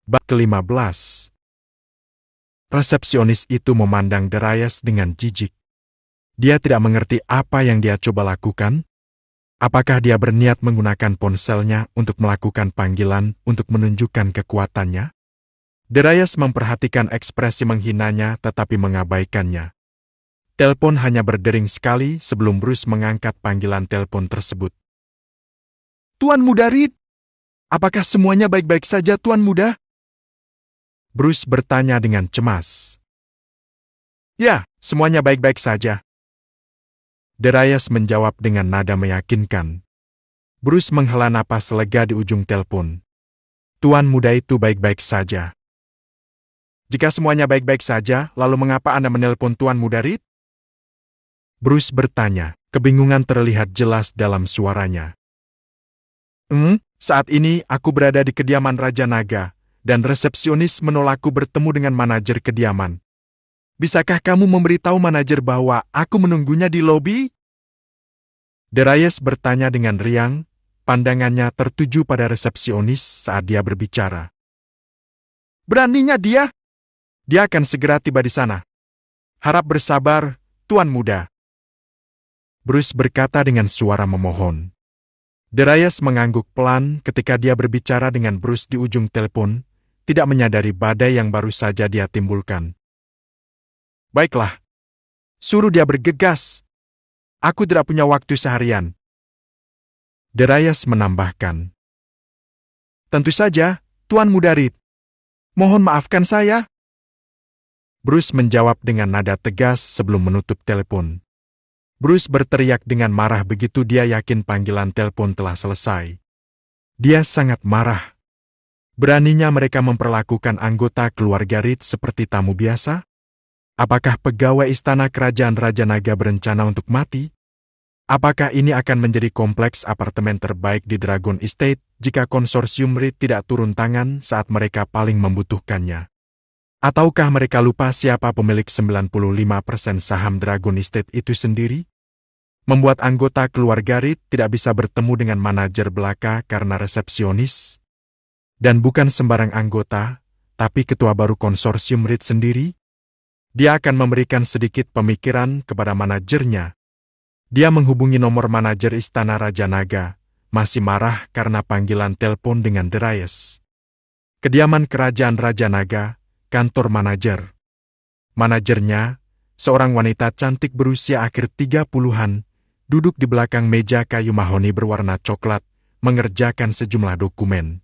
Bab ke-15. Resepsionis itu memandang Darius dengan jijik. Dia tidak mengerti apa yang dia coba lakukan. Apakah dia berniat menggunakan ponselnya untuk melakukan panggilan untuk menunjukkan kekuatannya? Darius memperhatikan ekspresi menghinanya tetapi mengabaikannya. Telepon hanya berdering sekali sebelum Bruce mengangkat panggilan telepon tersebut. "Tuan Muda Reed, apakah semuanya baik-baik saja, Tuan Muda?" Bruce bertanya dengan cemas. "Ya, semuanya baik-baik saja." Darius menjawab dengan nada meyakinkan. Bruce menghela napas lega di ujung telepon. "Tuan Muda itu baik-baik saja." "Jika semuanya baik-baik saja, lalu mengapa Anda menelpon Tuan Muda Reed?" Bruce bertanya, kebingungan terlihat jelas dalam suaranya. Saat ini aku berada di kediaman Raja Naga, dan resepsionis menolakku bertemu dengan manajer kediaman. Bisakah kamu memberitahu manajer bahwa aku menunggunya di lobi?" Darius bertanya dengan riang, pandangannya tertuju pada resepsionis saat dia berbicara. "Beraninya dia? Dia akan segera tiba di sana. Harap bersabar, Tuan Muda." Bruce berkata dengan suara memohon. Darius mengangguk pelan ketika dia berbicara dengan Bruce di ujung telepon, tidak menyadari badai yang baru saja dia timbulkan. "Baiklah. Suruh dia bergegas. Aku tidak punya waktu seharian." Darius menambahkan. "Tentu saja, Tuan Muda Reed. Mohon maafkan saya." Bruce menjawab dengan nada tegas sebelum menutup telepon. Bruce berteriak dengan marah begitu dia yakin panggilan telepon telah selesai. Dia sangat marah. Beraninya mereka memperlakukan anggota keluarga Reed seperti tamu biasa? Apakah pegawai istana kerajaan Raja Naga berencana untuk mati? Apakah ini akan menjadi kompleks apartemen terbaik di Dragon Estate jika konsorsium Reed tidak turun tangan saat mereka paling membutuhkannya? Ataukah mereka lupa siapa pemilik 95% saham Dragon Estate itu sendiri? Membuat anggota keluarga Reed tidak bisa bertemu dengan manajer belaka karena resepsionis? Dan bukan sembarang anggota, tapi ketua baru konsorsium Reed sendiri? Dia akan memberikan sedikit pemikiran kepada manajernya. Dia menghubungi nomor manajer Istana Raja Naga, masih marah karena panggilan telepon dengan Darius. Kediaman kerajaan Raja Naga, kantor manajer. Manajernya, seorang wanita cantik berusia akhir 30-an, duduk di belakang meja kayu mahoni berwarna coklat, mengerjakan sejumlah dokumen.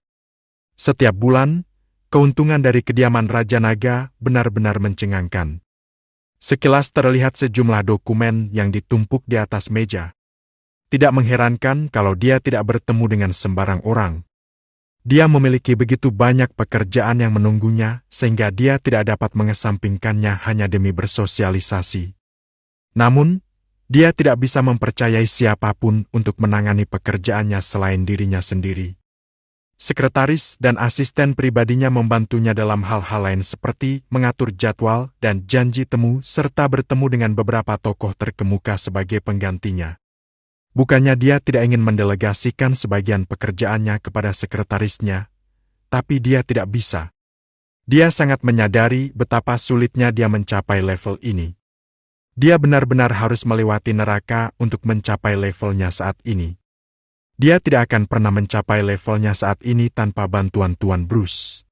Setiap bulan, keuntungan dari kediaman Raja Naga benar-benar mencengangkan. Sekilas terlihat sejumlah dokumen yang ditumpuk di atas meja. Tidak mengherankan kalau dia tidak bertemu dengan sembarang orang. Dia memiliki begitu banyak pekerjaan yang menunggunya sehingga dia tidak dapat mengesampingkannya hanya demi bersosialisasi. Namun, dia tidak bisa mempercayai siapapun untuk menangani pekerjaannya selain dirinya sendiri. Sekretaris dan asisten pribadinya membantunya dalam hal-hal lain seperti mengatur jadwal dan janji temu serta bertemu dengan beberapa tokoh terkemuka sebagai penggantinya. Bukannya dia tidak ingin mendelegasikan sebagian pekerjaannya kepada sekretarisnya, tapi dia tidak bisa. Dia sangat menyadari betapa sulitnya dia mencapai level ini. Dia benar-benar harus melewati neraka untuk mencapai levelnya saat ini. Dia tidak akan pernah mencapai levelnya saat ini tanpa bantuan Tuan Bruce.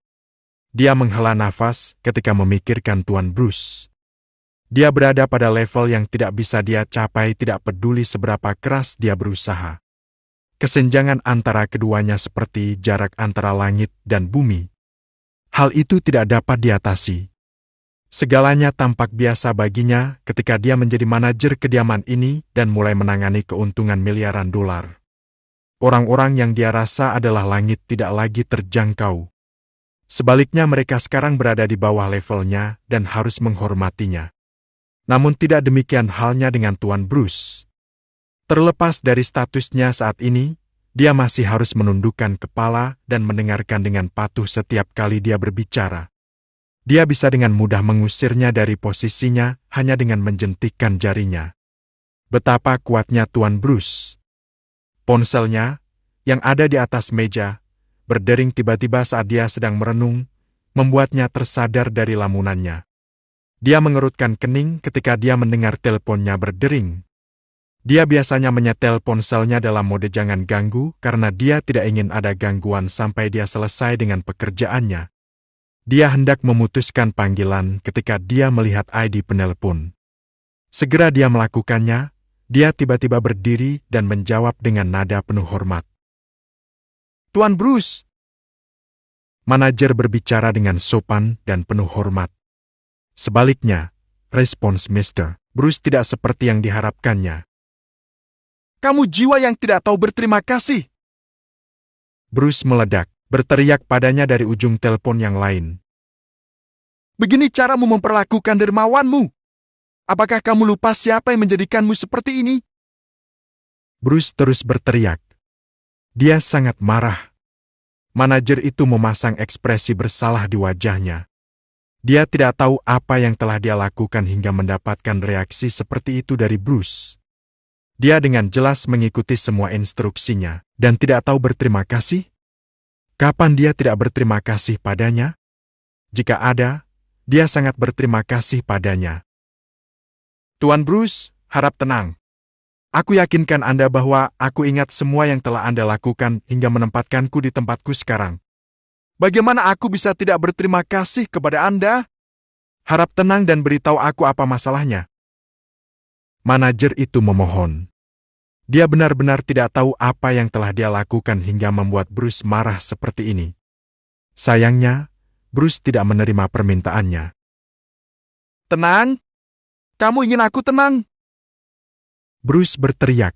Dia menghela nafas ketika memikirkan Tuan Bruce. Dia berada pada level yang tidak bisa dia capai tidak peduli seberapa keras dia berusaha. Kesenjangan antara keduanya seperti jarak antara langit dan bumi. Hal itu tidak dapat diatasi. Segalanya tampak biasa baginya ketika dia menjadi manajer kediaman ini dan mulai menangani keuntungan miliaran dolar. Orang-orang yang dia rasa adalah langit tidak lagi terjangkau. Sebaliknya mereka sekarang berada di bawah levelnya dan harus menghormatinya. Namun tidak demikian halnya dengan Tuan Bruce. Terlepas dari statusnya saat ini, dia masih harus menundukkan kepala dan mendengarkan dengan patuh setiap kali dia berbicara. Dia bisa dengan mudah mengusirnya dari posisinya hanya dengan menjentikkan jarinya. Betapa kuatnya Tuan Bruce. Ponselnya, yang ada di atas meja, berdering tiba-tiba saat dia sedang merenung, membuatnya tersadar dari lamunannya. Dia mengerutkan kening ketika dia mendengar teleponnya berdering. Dia biasanya menyetel ponselnya dalam mode jangan ganggu karena dia tidak ingin ada gangguan sampai dia selesai dengan pekerjaannya. Dia hendak memutuskan panggilan ketika dia melihat ID penelpon. Segera dia melakukannya, dia tiba-tiba berdiri dan menjawab dengan nada penuh hormat. "Tuan Bruce." Manajer berbicara dengan sopan dan penuh hormat. Sebaliknya, respons Mr. Bruce tidak seperti yang diharapkannya. "Kamu jiwa yang tidak tahu berterima kasih." Bruce meledak, berteriak padanya dari ujung telepon yang lain. "Begini caramu memperlakukan dermawanmu? Apakah kamu lupa siapa yang menjadikanmu seperti ini?" Bruce terus berteriak. Dia sangat marah. Manajer itu memasang ekspresi bersalah di wajahnya. Dia tidak tahu apa yang telah dia lakukan hingga mendapatkan reaksi seperti itu dari Bruce. Dia dengan jelas mengikuti semua instruksinya, dan tidak tahu berterima kasih. Kapan dia tidak berterima kasih padanya? Jika ada, dia sangat berterima kasih padanya. "Tuan Bruce, harap tenang. Aku yakinkan Anda bahwa aku ingat semua yang telah Anda lakukan hingga menempatkanku di tempatku sekarang. Bagaimana aku bisa tidak berterima kasih kepada Anda? Harap tenang dan beritahu aku apa masalahnya." Manajer itu memohon. Dia benar-benar tidak tahu apa yang telah dia lakukan hingga membuat Bruce marah seperti ini. Sayangnya, Bruce tidak menerima permintaannya. "Tenang? Kamu ingin aku tenang?" Bruce berteriak.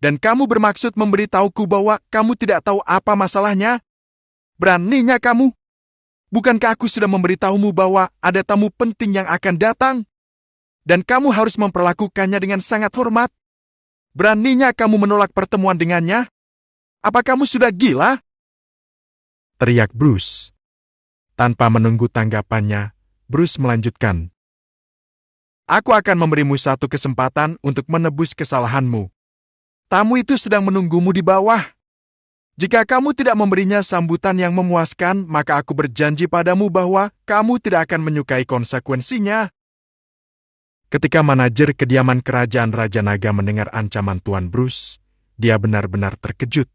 "Dan kamu bermaksud memberitahuku bahwa kamu tidak tahu apa masalahnya? Beraninya kamu? Bukankah aku sudah memberitahumu bahwa ada tamu penting yang akan datang? Dan kamu harus memperlakukannya dengan sangat hormat. Beraninya kamu menolak pertemuan dengannya? Apa kamu sudah gila?" teriak Bruce. Tanpa menunggu tanggapannya, Bruce melanjutkan. "Aku akan memberimu satu kesempatan untuk menebus kesalahanmu. Tamu itu sedang menunggumu di bawah. Jika kamu tidak memberinya sambutan yang memuaskan, maka aku berjanji padamu bahwa kamu tidak akan menyukai konsekuensinya." Ketika manajer kediaman kerajaan Raja Naga mendengar ancaman Tuan Bruce, dia benar-benar terkejut.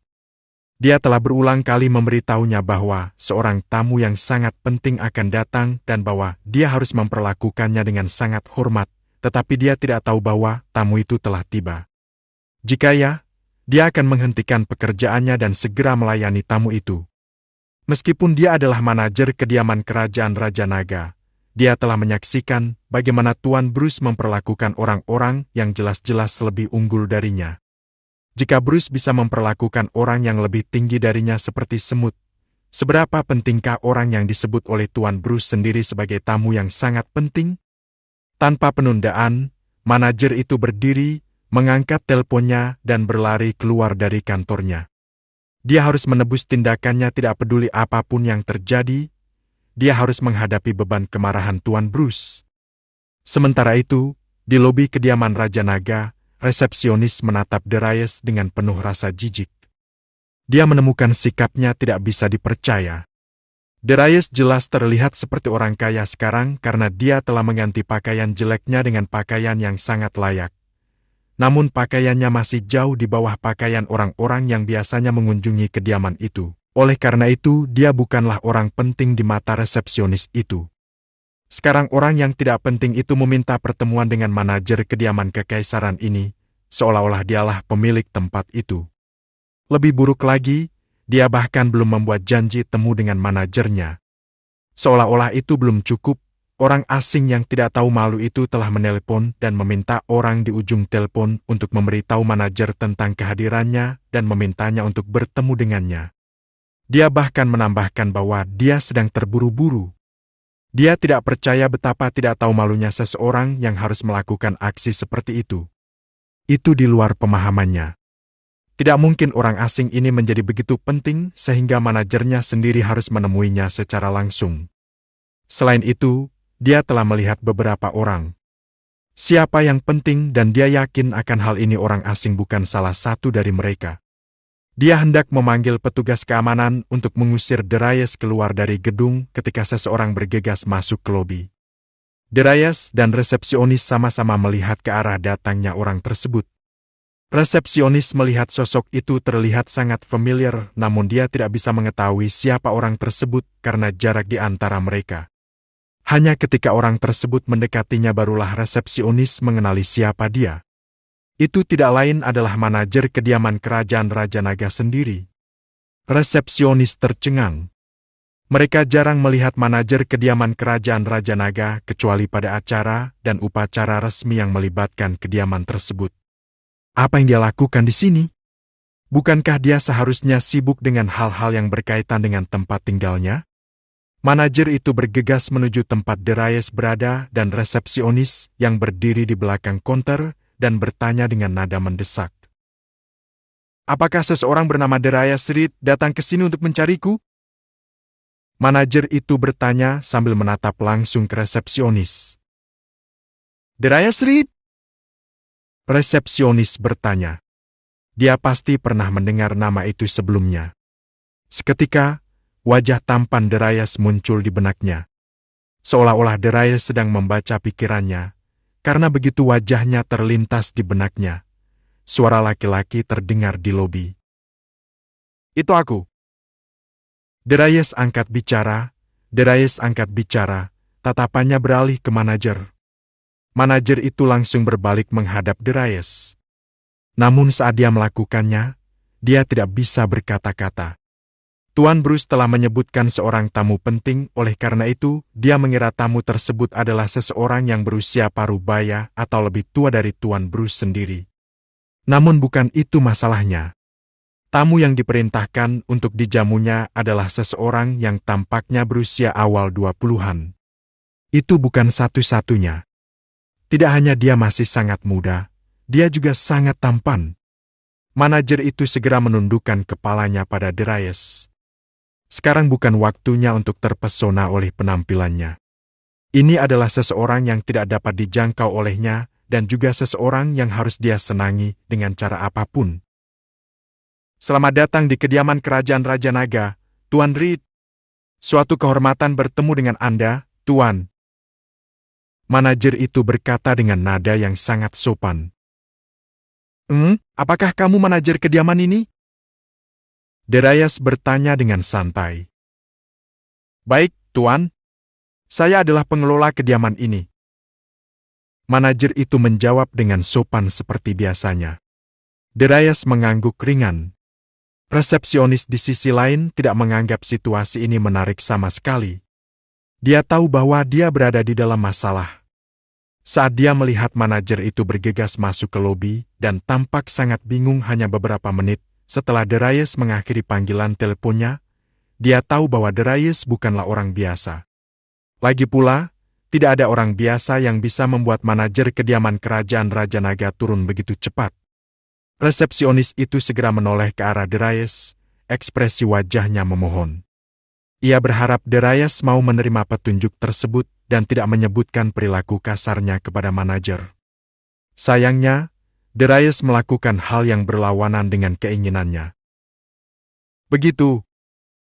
Dia telah berulang kali memberitahunya bahwa seorang tamu yang sangat penting akan datang dan bahwa dia harus memperlakukannya dengan sangat hormat, tetapi dia tidak tahu bahwa tamu itu telah tiba. Jika ya, dia akan menghentikan pekerjaannya dan segera melayani tamu itu. Meskipun dia adalah manajer kediaman kerajaan Raja Naga, dia telah menyaksikan bagaimana Tuan Bruce memperlakukan orang-orang yang jelas-jelas lebih unggul darinya. Jika Bruce bisa memperlakukan orang yang lebih tinggi darinya seperti semut, seberapa pentingkah orang yang disebut oleh Tuan Bruce sendiri sebagai tamu yang sangat penting? Tanpa penundaan, manajer itu berdiri, mengangkat teleponnya dan berlari keluar dari kantornya. Dia harus menebus tindakannya tidak peduli apapun yang terjadi. Dia harus menghadapi beban kemarahan Tuan Bruce. Sementara itu, di lobi kediaman Raja Naga, resepsionis menatap Darius dengan penuh rasa jijik. Dia menemukan sikapnya tidak bisa dipercaya. Darius jelas terlihat seperti orang kaya sekarang karena dia telah mengganti pakaian jeleknya dengan pakaian yang sangat layak. Namun pakaiannya masih jauh di bawah pakaian orang-orang yang biasanya mengunjungi kediaman itu. Oleh karena itu, dia bukanlah orang penting di mata resepsionis itu. Sekarang orang yang tidak penting itu meminta pertemuan dengan manajer kediaman kekaisaran ini, seolah-olah dialah pemilik tempat itu. Lebih buruk lagi, dia bahkan belum membuat janji temu dengan manajernya. Seolah-olah itu belum cukup, orang asing yang tidak tahu malu itu telah menelepon dan meminta orang di ujung telepon untuk memberitahu manajer tentang kehadirannya dan memintanya untuk bertemu dengannya. Dia bahkan menambahkan bahwa dia sedang terburu-buru. Dia tidak percaya betapa tidak tahu malunya seseorang yang harus melakukan aksi seperti itu. Itu di luar pemahamannya. Tidak mungkin orang asing ini menjadi begitu penting sehingga manajernya sendiri harus menemuinya secara langsung. Selain itu, dia telah melihat beberapa orang. Siapa yang penting dan dia yakin akan hal ini orang asing bukan salah satu dari mereka. Dia hendak memanggil petugas keamanan untuk mengusir Darius keluar dari gedung ketika seseorang bergegas masuk ke lobi. Darius dan resepsionis sama-sama melihat ke arah datangnya orang tersebut. Resepsionis melihat sosok itu terlihat sangat familiar, namun dia tidak bisa mengetahui siapa orang tersebut karena jarak di antara mereka. Hanya ketika orang tersebut mendekatinya barulah resepsionis mengenali siapa dia. Itu tidak lain adalah manajer kediaman kerajaan Raja Naga sendiri. Resepsionis tercengang. Mereka jarang melihat manajer kediaman kerajaan Raja Naga kecuali pada acara dan upacara resmi yang melibatkan kediaman tersebut. Apa yang dia lakukan di sini? Bukankah dia seharusnya sibuk dengan hal-hal yang berkaitan dengan tempat tinggalnya? Manajer itu bergegas menuju tempat Darius berada dan resepsionis yang berdiri di belakang konter dan bertanya dengan nada mendesak. Apakah seseorang bernama Darius Reed datang ke sini untuk mencariku? Manajer itu bertanya sambil menatap langsung ke resepsionis. Darius Reed? Resepsionis bertanya. Dia pasti pernah mendengar nama itu sebelumnya. Seketika, wajah tampan Darius muncul di benaknya. Seolah-olah Darius sedang membaca pikirannya. Karena begitu wajahnya terlintas di benaknya, suara laki-laki terdengar di lobi. Itu aku. Darius angkat bicara, tatapannya beralih ke manajer. Manajer itu langsung berbalik menghadap Darius. Namun saat dia melakukannya, dia tidak bisa berkata-kata. Tuan Bruce telah menyebutkan seorang tamu penting, oleh karena itu, dia mengira tamu tersebut adalah seseorang yang berusia parubaya atau lebih tua dari Tuan Bruce sendiri. Namun bukan itu masalahnya. Tamu yang diperintahkan untuk dijamunya adalah seseorang yang tampaknya berusia awal 20-an. Itu bukan satu-satunya. Tidak hanya dia masih sangat muda, dia juga sangat tampan. Manajer itu segera menundukkan kepalanya pada Darius. Sekarang bukan waktunya untuk terpesona oleh penampilannya. Ini adalah seseorang yang tidak dapat dijangkau olehnya dan juga seseorang yang harus dia senangi dengan cara apapun. Selamat datang di kediaman kerajaan Raja Naga, Tuan Reed. Suatu kehormatan bertemu dengan Anda, Tuan. Manajer itu berkata dengan nada yang sangat sopan. Apakah kamu manajer kediaman ini? Darius bertanya dengan santai. Baik, Tuan. Saya adalah pengelola kediaman ini. Manajer itu menjawab dengan sopan seperti biasanya. Darius mengangguk ringan. Resepsionis di sisi lain tidak menganggap situasi ini menarik sama sekali. Dia tahu bahwa dia berada di dalam masalah. Saat dia melihat manajer itu bergegas masuk ke lobi dan tampak sangat bingung hanya beberapa menit, setelah Darius mengakhiri panggilan teleponnya, dia tahu bahwa Darius bukanlah orang biasa. Lagi pula, tidak ada orang biasa yang bisa membuat manajer kediaman kerajaan Raja Naga turun begitu cepat. Resepsionis itu segera menoleh ke arah Darius, ekspresi wajahnya memohon. Ia berharap Darius mau menerima petunjuk tersebut dan tidak menyebutkan perilaku kasarnya kepada manajer. Sayangnya, Darius melakukan hal yang berlawanan dengan keinginannya. Begitu.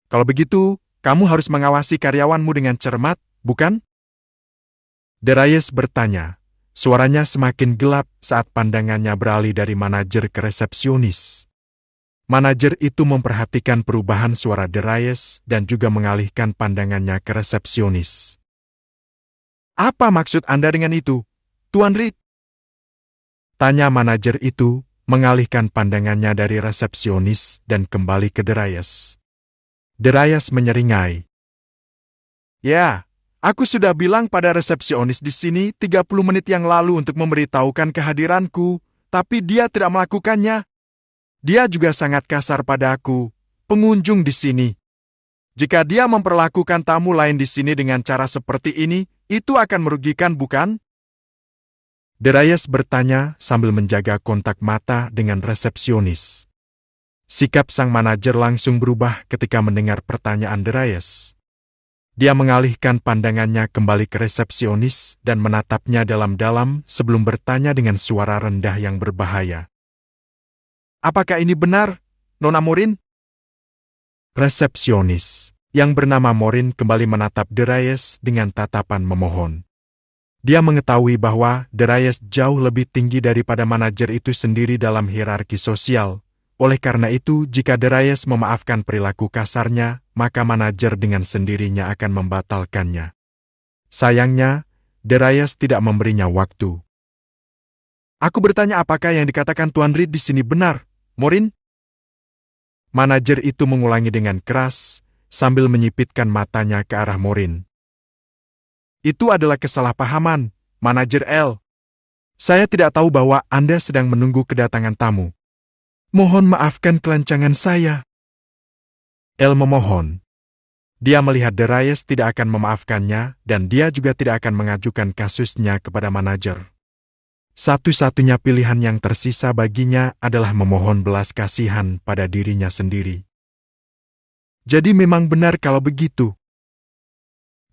Kalau begitu, kamu harus mengawasi karyawanmu dengan cermat, bukan? Darius bertanya. Suaranya semakin gelap saat pandangannya beralih dari manajer ke resepsionis. Manajer itu memperhatikan perubahan suara Darius dan juga mengalihkan pandangannya ke resepsionis. Apa maksud Anda dengan itu, Tuan Reed? Tanya manajer itu, mengalihkan pandangannya dari resepsionis dan kembali ke Darius. Darius menyeringai. Ya, aku sudah bilang pada resepsionis di sini 30 menit yang lalu untuk memberitahukan kehadiranku, tapi dia tidak melakukannya. Dia juga sangat kasar pada aku, pengunjung di sini. Jika dia memperlakukan tamu lain di sini dengan cara seperti ini, itu akan merugikan, bukan? Darius bertanya sambil menjaga kontak mata dengan resepsionis. Sikap sang manajer langsung berubah ketika mendengar pertanyaan Darius. Dia mengalihkan pandangannya kembali ke resepsionis dan menatapnya dalam-dalam sebelum bertanya dengan suara rendah yang berbahaya. Apakah ini benar, Nona Morin? Resepsionis yang bernama Morin kembali menatap Darius dengan tatapan memohon. Dia mengetahui bahwa Darius jauh lebih tinggi daripada manajer itu sendiri dalam hierarki sosial. Oleh karena itu, jika Darius memaafkan perilaku kasarnya, maka manajer dengan sendirinya akan membatalkannya. Sayangnya, Darius tidak memberinya waktu. Aku bertanya apakah yang dikatakan Tuan Reed di sini benar, Morin? Manajer itu mengulangi dengan keras, sambil menyipitkan matanya ke arah Morin. Itu adalah kesalahpahaman, Manajer L. Saya tidak tahu bahwa Anda sedang menunggu kedatangan tamu. Mohon maafkan kelancangan saya. L memohon. Dia melihat Darius tidak akan memaafkannya, dan dia juga tidak akan mengajukan kasusnya kepada manajer. Satu-satunya pilihan yang tersisa baginya adalah memohon belas kasihan pada dirinya sendiri. Jadi memang benar kalau begitu.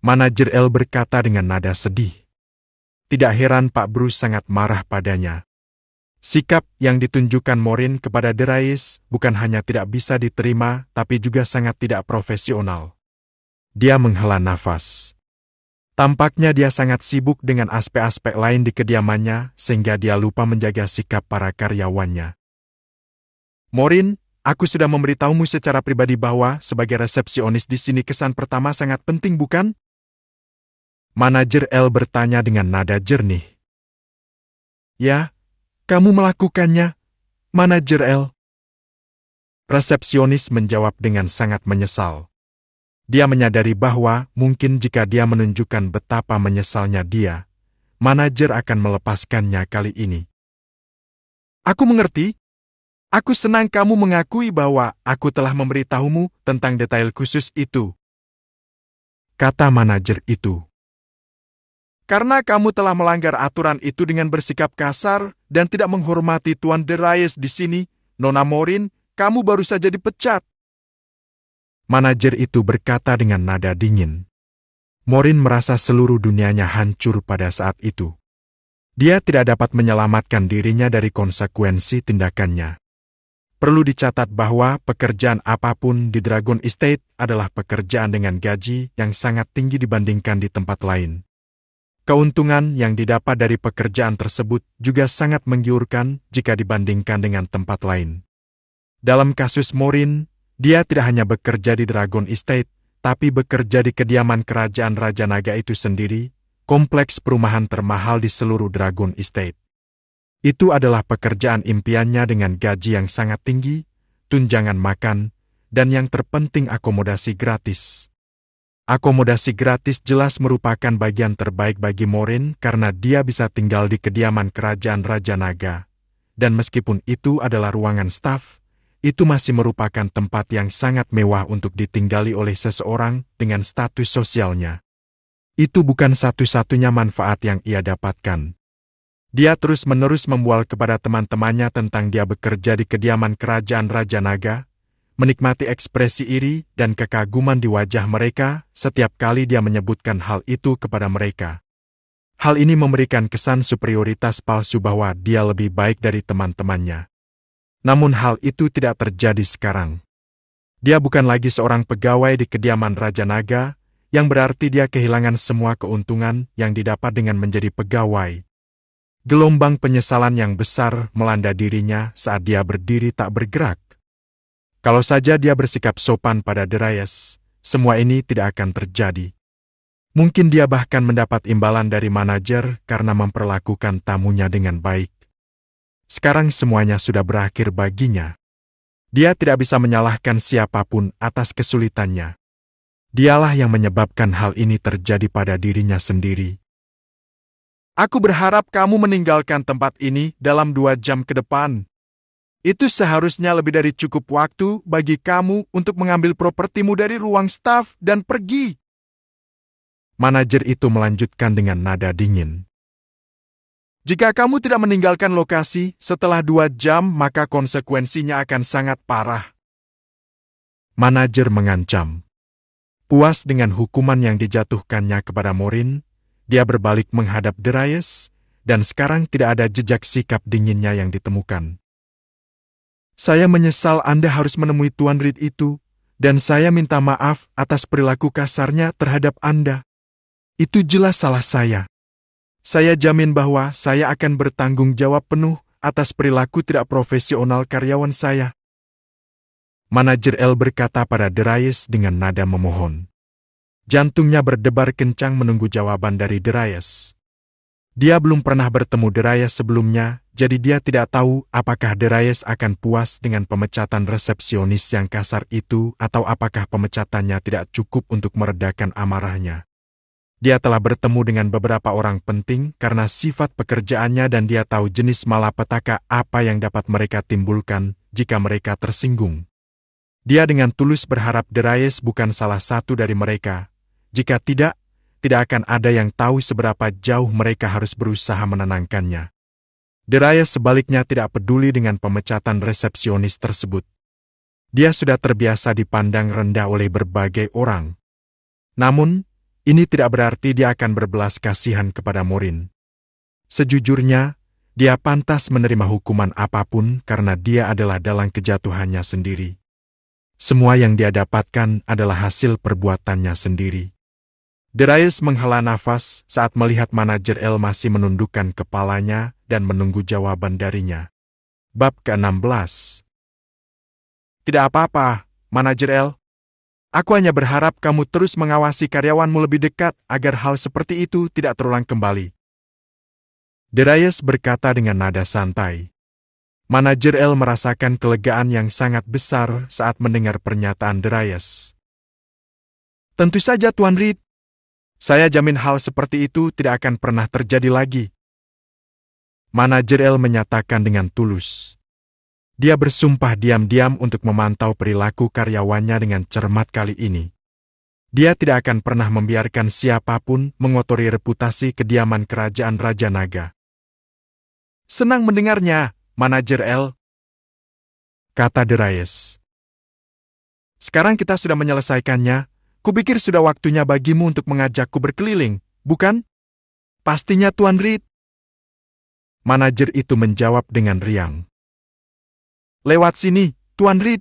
Manajer L berkata dengan nada sedih. Tidak heran Pak Bruce sangat marah padanya. Sikap yang ditunjukkan Morin kepada Darius bukan hanya tidak bisa diterima, tapi juga sangat tidak profesional. Dia menghela nafas. Tampaknya dia sangat sibuk dengan aspek-aspek lain di kediamannya, sehingga dia lupa menjaga sikap para karyawannya. Morin, aku sudah memberitahumu secara pribadi bahwa sebagai resepsionis di sini kesan pertama sangat penting, bukan? Manajer L bertanya dengan nada jernih. Ya, kamu melakukannya, Manajer L. Resepsionis menjawab dengan sangat menyesal. Dia menyadari bahwa mungkin jika dia menunjukkan betapa menyesalnya dia, manajer akan melepaskannya kali ini. Aku mengerti. Aku senang kamu mengakui bahwa aku telah memberitahumu tentang detail khusus itu, kata manajer itu. Karena kamu telah melanggar aturan itu dengan bersikap kasar dan tidak menghormati Tuan Darius di sini, Nona Morin, kamu baru saja dipecat. Manajer itu berkata dengan nada dingin. Morin merasa seluruh dunianya hancur pada saat itu. Dia tidak dapat menyelamatkan dirinya dari konsekuensi tindakannya. Perlu dicatat bahwa pekerjaan apapun di Dragon Estate adalah pekerjaan dengan gaji yang sangat tinggi dibandingkan di tempat lain. Keuntungan yang didapat dari pekerjaan tersebut juga sangat menggiurkan jika dibandingkan dengan tempat lain. Dalam kasus Morin, dia tidak hanya bekerja di Dragon Estate, tapi bekerja di kediaman kerajaan Raja Naga itu sendiri, kompleks perumahan termahal di seluruh Dragon Estate. Itu adalah pekerjaan impiannya dengan gaji yang sangat tinggi, tunjangan makan, dan yang terpenting akomodasi gratis. Akomodasi gratis jelas merupakan bagian terbaik bagi Morin karena dia bisa tinggal di kediaman kerajaan Raja Naga. Dan meskipun itu adalah ruangan staf, itu masih merupakan tempat yang sangat mewah untuk ditinggali oleh seseorang dengan status sosialnya. Itu bukan satu-satunya manfaat yang ia dapatkan. Dia terus-menerus membual kepada teman-temannya tentang dia bekerja di kediaman kerajaan Raja Naga, menikmati ekspresi iri dan kekaguman di wajah mereka setiap kali dia menyebutkan hal itu kepada mereka. Hal ini memberikan kesan superioritas palsu bahwa dia lebih baik dari teman-temannya. Namun hal itu tidak terjadi sekarang. Dia bukan lagi seorang pegawai di kediaman Raja Naga, yang berarti dia kehilangan semua keuntungan yang didapat dengan menjadi pegawai. Gelombang penyesalan yang besar melanda dirinya saat dia berdiri tak bergerak. Kalau saja dia bersikap sopan pada Darius, semua ini tidak akan terjadi. Mungkin dia bahkan mendapat imbalan dari manajer karena memperlakukan tamunya dengan baik. Sekarang semuanya sudah berakhir baginya. Dia tidak bisa menyalahkan siapapun atas kesulitannya. Dialah yang menyebabkan hal ini terjadi pada dirinya sendiri. Aku berharap kamu meninggalkan tempat ini dalam 2 jam ke depan. Itu seharusnya lebih dari cukup waktu bagi kamu untuk mengambil propertimu dari ruang staf dan pergi. Manajer itu melanjutkan dengan nada dingin. Jika kamu tidak meninggalkan lokasi setelah 2 jam, maka konsekuensinya akan sangat parah. Manajer mengancam. Puas dengan hukuman yang dijatuhkannya kepada Morin, dia berbalik menghadap Darius, dan sekarang tidak ada jejak sikap dinginnya yang ditemukan. Saya menyesal Anda harus menemui Tuan Reed itu, dan saya minta maaf atas perilaku kasarnya terhadap Anda. Itu jelas salah saya. Saya jamin bahwa saya akan bertanggung jawab penuh atas perilaku tidak profesional karyawan saya. Manajer L berkata pada Darius dengan nada memohon. Jantungnya berdebar kencang menunggu jawaban dari Darius. Dia belum pernah bertemu Darius sebelumnya, jadi dia tidak tahu apakah Darius akan puas dengan pemecatan resepsionis yang kasar itu atau apakah pemecatannya tidak cukup untuk meredakan amarahnya. Dia telah bertemu dengan beberapa orang penting karena sifat pekerjaannya dan dia tahu jenis malapetaka apa yang dapat mereka timbulkan jika mereka tersinggung. Dia dengan tulus berharap Darius bukan salah satu dari mereka. Jika tidak akan ada yang tahu seberapa jauh mereka harus berusaha menenangkannya. Darius sebaliknya tidak peduli dengan pemecatan resepsionis tersebut. Dia sudah terbiasa dipandang rendah oleh berbagai orang. Namun, ini tidak berarti dia akan berbelas kasihan kepada Maureen. Sejujurnya, dia pantas menerima hukuman apapun karena dia adalah dalang kejatuhannya sendiri. Semua yang dia dapatkan adalah hasil perbuatannya sendiri. Darius menghela nafas saat melihat manajer L masih menundukkan kepalanya dan menunggu jawaban darinya. Bab ke-16. Tidak apa-apa, manajer L. Aku hanya berharap kamu terus mengawasi karyawanmu lebih dekat agar hal seperti itu tidak terulang kembali. Darius berkata dengan nada santai. Manajer L merasakan kelegaan yang sangat besar saat mendengar pernyataan Darius. Tentu saja, Tuan Reed. Saya jamin hal seperti itu tidak akan pernah terjadi lagi. Manajer L menyatakan dengan tulus. Dia bersumpah diam-diam untuk memantau perilaku karyawannya dengan cermat kali ini. Dia tidak akan pernah membiarkan siapapun mengotori reputasi kediaman kerajaan Raja Naga. Senang mendengarnya, manajer L, kata Darius. Sekarang kita sudah menyelesaikannya. Kupikir sudah waktunya bagimu untuk mengajakku berkeliling, bukan? Pastinya, Tuan Reed. Manajer itu menjawab dengan riang. Lewat sini, Tuan Reed.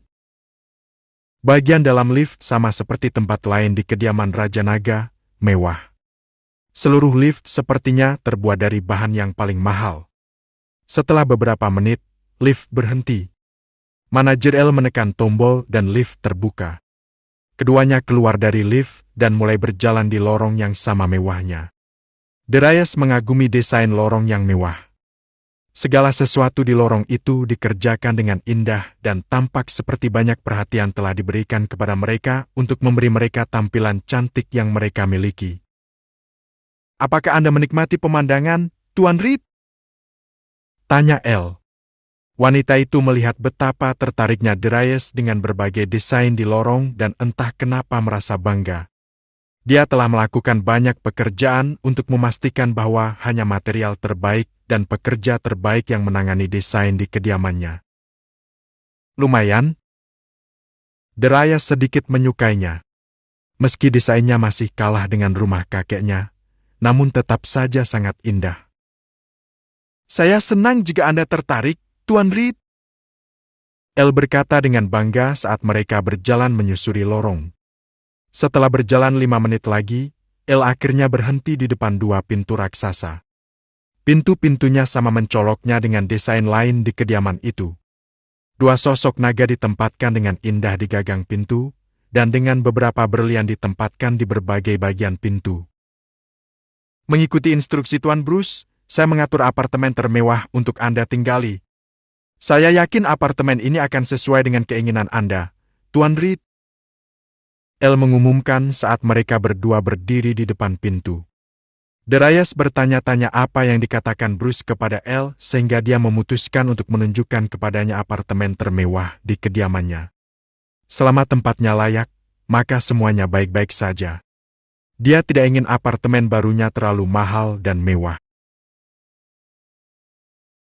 Bagian dalam lift sama seperti tempat lain di kediaman Raja Naga, mewah. Seluruh lift sepertinya terbuat dari bahan yang paling mahal. Setelah beberapa menit, lift berhenti. Manajer L menekan tombol dan lift terbuka. Keduanya keluar dari lift dan mulai berjalan di lorong yang sama mewahnya. Darius mengagumi desain lorong yang mewah. Segala sesuatu di lorong itu dikerjakan dengan indah dan tampak seperti banyak perhatian telah diberikan kepada mereka untuk memberi mereka tampilan cantik yang mereka miliki. Apakah Anda menikmati pemandangan, Tuan Reed? Tanya L. Wanita itu melihat betapa tertariknya Darius dengan berbagai desain di lorong dan entah kenapa merasa bangga. Dia telah melakukan banyak pekerjaan untuk memastikan bahwa hanya material terbaik dan pekerja terbaik yang menangani desain di kediamannya. Lumayan. Darius sedikit menyukainya. Meski desainnya masih kalah dengan rumah kakeknya, namun tetap saja sangat indah. Saya senang jika Anda tertarik, Tuan Reed. El berkata dengan bangga saat mereka berjalan menyusuri lorong. Setelah berjalan 5 menit lagi, El akhirnya berhenti di depan 2 pintu raksasa. Pintu-pintunya sama mencoloknya dengan desain lain di kediaman itu. 2 sosok naga ditempatkan dengan indah di gagang pintu, dan dengan beberapa berlian ditempatkan di berbagai bagian pintu. Mengikuti instruksi Tuan Bruce, saya mengatur apartemen termewah untuk Anda tinggali. Saya yakin apartemen ini akan sesuai dengan keinginan Anda, Tuan Reed. El mengumumkan saat mereka berdua berdiri di depan pintu. Darius bertanya-tanya apa yang dikatakan Bruce kepada El sehingga dia memutuskan untuk menunjukkan kepadanya apartemen termewah di kediamannya. Selama tempatnya layak, maka semuanya baik-baik saja. Dia tidak ingin apartemen barunya terlalu mahal dan mewah.